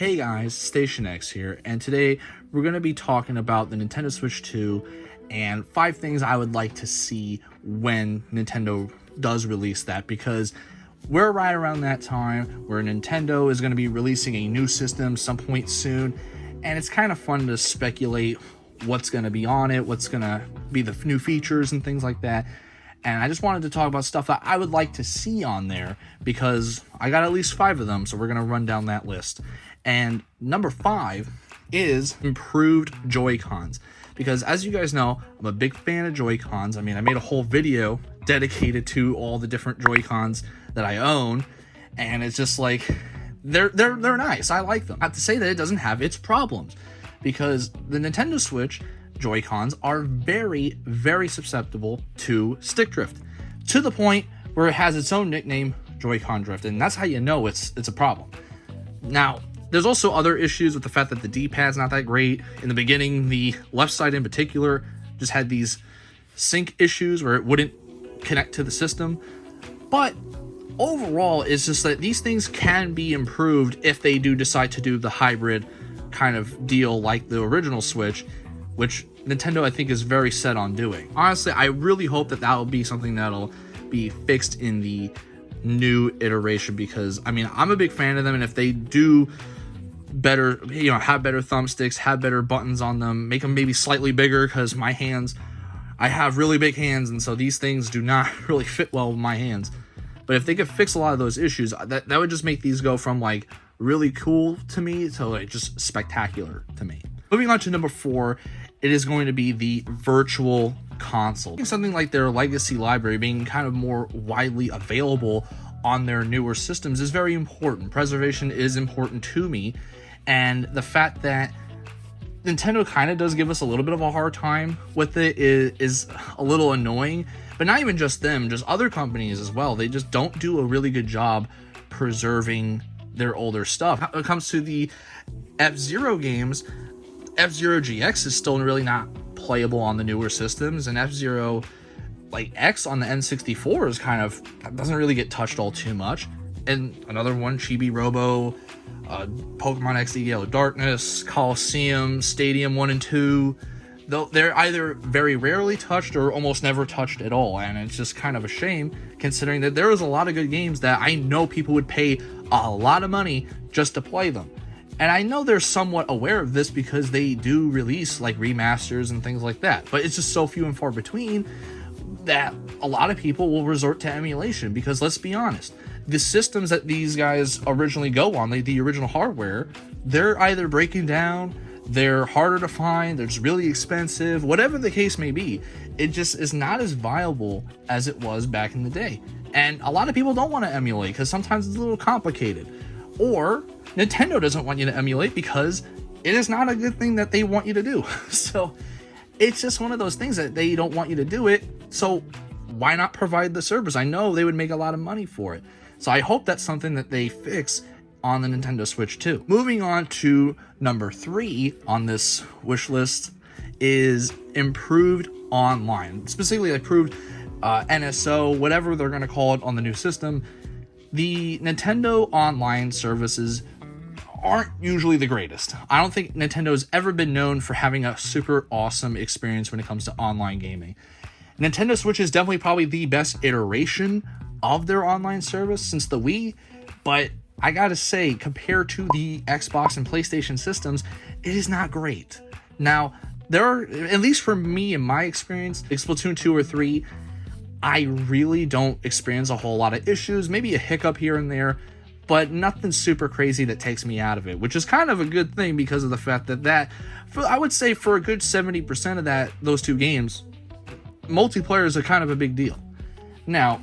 Hey guys, Station X here, and today we're going to be talking about the Nintendo Switch 2 and 5 things I would like to see when Nintendo does release that, because we're right around that time where Nintendo is going to be releasing a new system some point soon, and it's kind of fun to speculate what's going to be on it, what's going to be the new features and things like that. And I just wanted to talk about stuff that I would like to see on there, because I got at least 5 of them, so we're going to run down that list. And number 5 is improved Joy-Cons, because as you guys know, I'm a big fan of Joy-Cons. I mean, I made a whole video dedicated to all the different Joy-Cons that I own, and it's just like, they're nice. I like them. I have to say that it doesn't have its problems, because the Nintendo Switch Joy-Cons are very, very susceptible to stick drift, to the point where it has its own nickname, Joy-Con drift, and that's how you know it's a problem. Now, there's also other issues with the fact that the D-pad's not that great. In the beginning, the left side in particular just had these sync issues where it wouldn't connect to the system. But overall, it's just that these things can be improved if they do decide to do the hybrid kind of deal like the original Switch, which Nintendo I think is very set on doing. Honestly, I really hope that will be something that'll be fixed in the new iteration, because I mean, I'm a big fan of them, and if they do better, have better thumbsticks, have better buttons on them, make them maybe slightly bigger, because my hands, I have really big hands, and so these things do not really fit well with my hands. But if they could fix a lot of those issues, that would just make these go from like really cool to me to like just spectacular to me. Moving on to number 4, it is going to be the virtual console. Something like their legacy library being kind of more widely available on their newer systems is very important. Preservation is important to me, and the fact that Nintendo kind of does give us a little bit of a hard time with it is a little annoying. But not even just them, just other companies as well. They just don't do a really good job preserving their older stuff. When it comes to the F-Zero games, F-Zero GX is still really not playable on the newer systems, and F-Zero like X on the N64 is doesn't really get touched all too much. And another one, Chibi Robo, Pokemon XD Yellow Darkness, Coliseum, Stadium 1 and 2, though they're either very rarely touched or almost never touched at all, and it's just kind of a shame considering that there was a lot of good games that I know people would pay a lot of money just to play them. And I know they're somewhat aware of this because they do release like remasters and things like that, but it's just so few and far between that a lot of people will resort to emulation, because let's be honest, the systems that these guys originally go on, the original hardware, they're either breaking down, they're harder to find, they're just really expensive, whatever the case may be. It just is not as viable as it was back in the day. And a lot of people don't want to emulate because sometimes it's a little complicated. Or Nintendo doesn't want you to emulate because it is not a good thing that they want you to do. So it's just one of those things that they don't want you to do it. So why not provide the service? I know they would make a lot of money for it. So I hope that's something that they fix on the Nintendo Switch 2. Moving on to number 3 on this wish list is improved online, specifically improved NSO, whatever they're going to call it on the new system. The Nintendo online services aren't usually the greatest. I don't think Nintendo's ever been known for having a super awesome experience when it comes to online gaming. Nintendo Switch is definitely probably the best iteration of their online service since the Wii, but I gotta say, compared to the Xbox and PlayStation systems, it is not great. Now, there are, at least for me in my experience, Splatoon 2 or 3, I really don't experience a whole lot of issues, maybe a hiccup here and there, but nothing super crazy that takes me out of it, which is kind of a good thing because of the fact that I would say for a good 70% of those two games, multiplayer is a kind of a big deal. Now,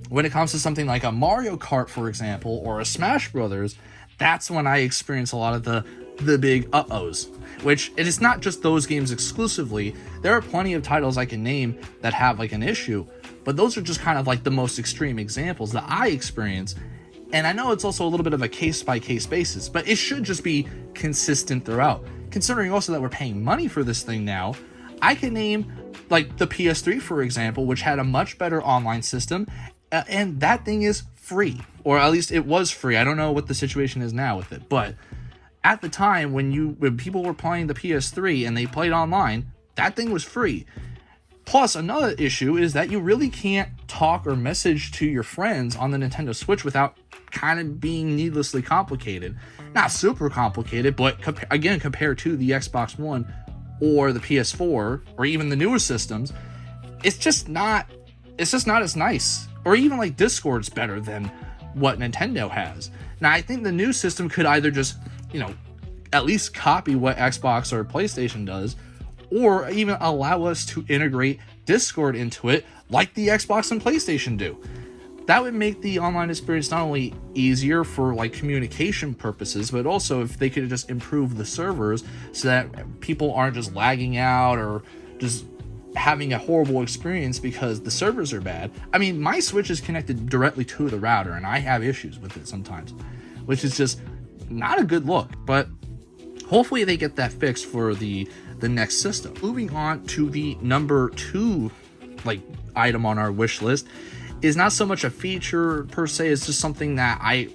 when it comes to something like a Mario Kart, for example, or a Smash Brothers, that's when I experience a lot of the big uh-ohs, which it is not just those games exclusively. There are plenty of titles I can name that have like an issue, but those are just kind of like the most extreme examples that I experience. And I know it's also a little bit of a case-by-case basis, but it should just be consistent throughout. Considering also that we're paying money for this thing now, I can name like the PS3, for example, which had a much better online system, and that thing is free, or at least it was free. I don't know what the situation is now with it, but at the time when people were playing the PS3 and they played online, that thing was free. Plus, another issue is that you really can't talk or message to your friends on the Nintendo Switch without kind of being needlessly complicated. Not super complicated, but again, compared to the Xbox One or the PS4 or even the newer systems, it's just not as nice. Or even like Discord's better than what Nintendo has. Now, I think the new system could either just, at least copy what Xbox or PlayStation does, or even allow us to integrate Discord into it like the Xbox and PlayStation do. That would make the online experience not only easier for like communication purposes, but also if they could just improve the servers so that people aren't just lagging out or just having a horrible experience because the servers are bad. I mean, my Switch is connected directly to the router and I have issues with it sometimes, which is just not a good look, but hopefully they get that fixed for the next system. Moving on to the number 2 item on our wish list is not so much a feature per se, it's just something that I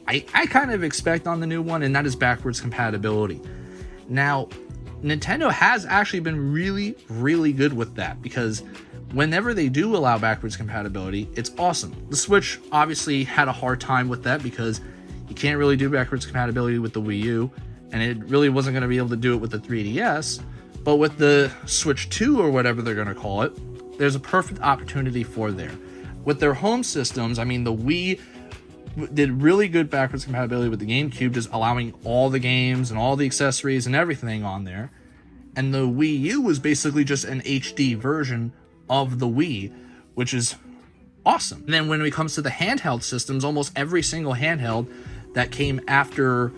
kind of expect on the new one, and that is backwards compatibility. Now, Nintendo has actually been really, really good with that, because whenever they do allow backwards compatibility, it's awesome. The Switch obviously had a hard time with that because you can't really do backwards compatibility with the Wii U, and it really wasn't going to be able to do it with the 3DS. But with the Switch 2 or whatever they're going to call it, there's a perfect opportunity for there. With their home systems, I mean, the Wii did really good backwards compatibility with the GameCube, just allowing all the games and all the accessories and everything on there. And the Wii U was basically just an HD version of the Wii, which is awesome. And then when it comes to the handheld systems, almost every single handheld that came after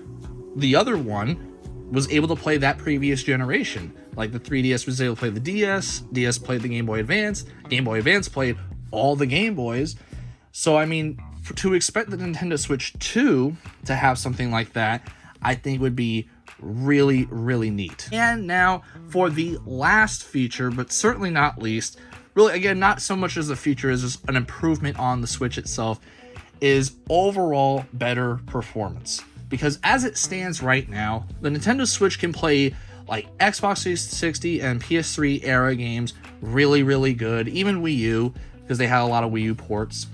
the other one was able to play that previous generation. Like the 3DS was able to play the DS played the Game Boy Advance played all the Game Boys. So I mean, to expect the Nintendo Switch 2 to have something like that, I think would be really, really neat. And now for the last feature, but certainly not least, really again, not so much as a feature as just an improvement on the Switch itself, is overall better performance. Because as it stands right now, the Nintendo Switch can play like Xbox 360 and PS3 era games really, really good, even Wii U, because they had a lot of Wii U ports.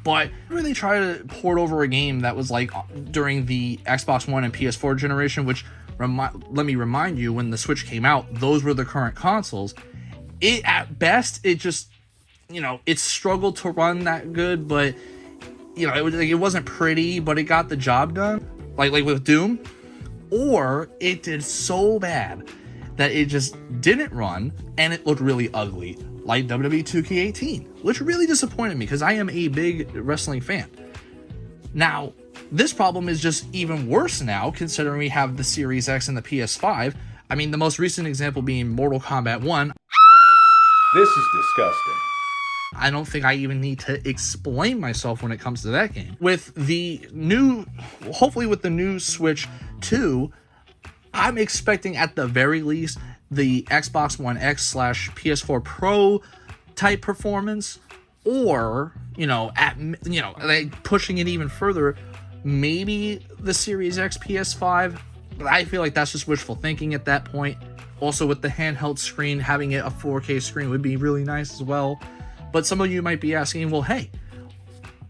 But whenever they try to port over a game that was like during the Xbox One and PS4 generation, which let me remind you, when the Switch came out, those were the current consoles. It at best, it just, it struggled to run that good, but it wasn't pretty, but it got the job done. Like with Doom, or it did so bad that it just didn't run and it looked really ugly, like WWE 2K18, which really disappointed me because I am a big wrestling fan. Now, this problem is just even worse now, considering we have the Series X and the PS5. I mean, the most recent example being Mortal Kombat 1. This is disgusting. I don't think I even need to explain myself when it comes to that game. With the new, hopefully with the new Switch 2, I'm expecting at the very least the Xbox One X / PS4 Pro type performance, or like pushing it even further, maybe the Series X PS5. But I feel like that's just wishful thinking at that point. Also, with the handheld screen, having it a 4K screen would be really nice as well. But some of you might be asking, well, hey,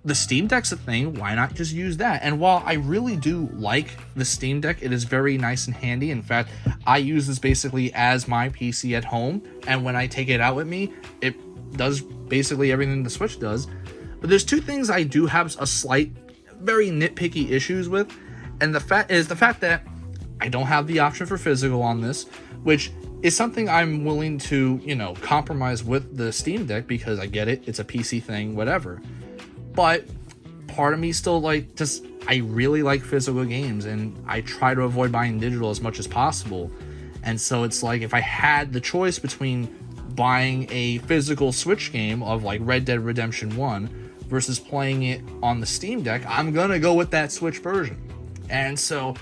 the Steam Deck's a thing, why not just use that? And while I really do like the Steam Deck, it is very nice and handy. In fact, I use this basically as my PC at home, and when I take it out with me, it does basically everything the Switch does. But there's two things I do have a slight, very nitpicky issues with, and the fact that I don't have the option for physical on this, which is something I'm willing to, compromise with the Steam Deck, because I get it, it's a PC thing, whatever. But part of me still I really like physical games, and I try to avoid buying digital as much as possible. And so it's like, if I had the choice between buying a physical Switch game of like Red Dead Redemption 1 versus playing it on the Steam Deck, I'm gonna go with that Switch version. And so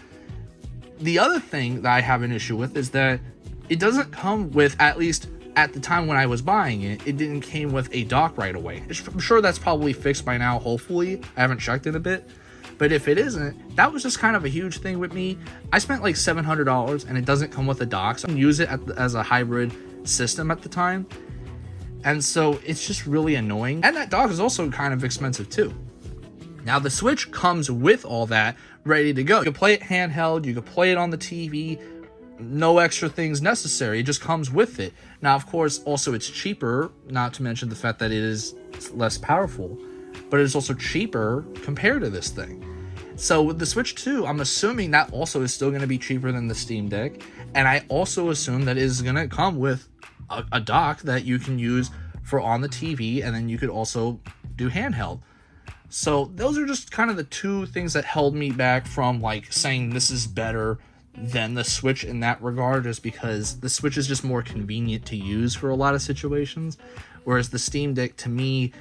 the other thing that I have an issue with is that it doesn't come with, at least at the time when I was buying it, it didn't came with a dock right away. I'm sure that's probably fixed by now, hopefully. I haven't checked in a bit. But if it isn't, that was just kind of a huge thing with me. I spent like $700 and it doesn't come with a dock, so I can use it as a hybrid system at the time. And so it's just really annoying. And that dock is also kind of expensive too. Now the Switch comes with all that ready to go. You can play it handheld, you can play it on the TV, no extra things necessary. It just comes with it. Now, of course, also it's cheaper, not to mention the fact that it is less powerful, but it's also cheaper compared to this thing. So with the Switch 2, I'm assuming that also is still going to be cheaper than the Steam Deck. And I also assume that it is going to come with a dock that you can use for on the TV, and then you could also do handheld. So those are just kind of the two things that held me back from like saying this is better than the Switch in that regard, is because the Switch is just more convenient to use for a lot of situations, whereas the Steam Deck, to me,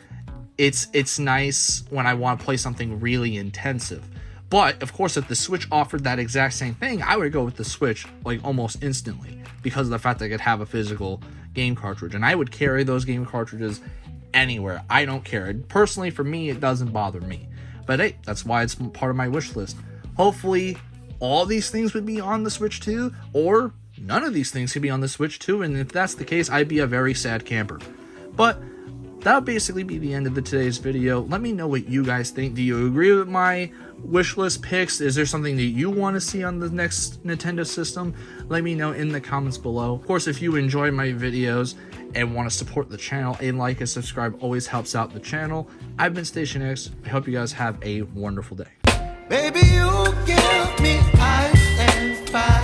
it's nice when I want to play something really intensive. But of course, if the Switch offered that exact same thing, I would go with the Switch like almost instantly, because of the fact that I could have a physical game cartridge, and I would carry those game cartridges anywhere. I don't care. Personally, for me, it doesn't bother me. But hey, that's why it's part of my wish list. Hopefully all these things would be on the Switch 2, or none of these things could be on the Switch 2, and if that's the case, I'd be a very sad camper. But that'll basically be the end of today's video. Let me know what you guys think. Do you agree with my wish list picks? Is there something that you want to see on the next Nintendo system? Let me know in the comments below. Of course, if you enjoy my videos and want to support the channel, a like and subscribe always helps out the channel. I've been Station X. I hope you guys have a wonderful day. Baby, you give me ice and fire.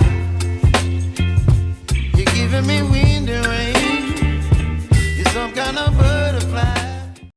You're giving me wind and rain.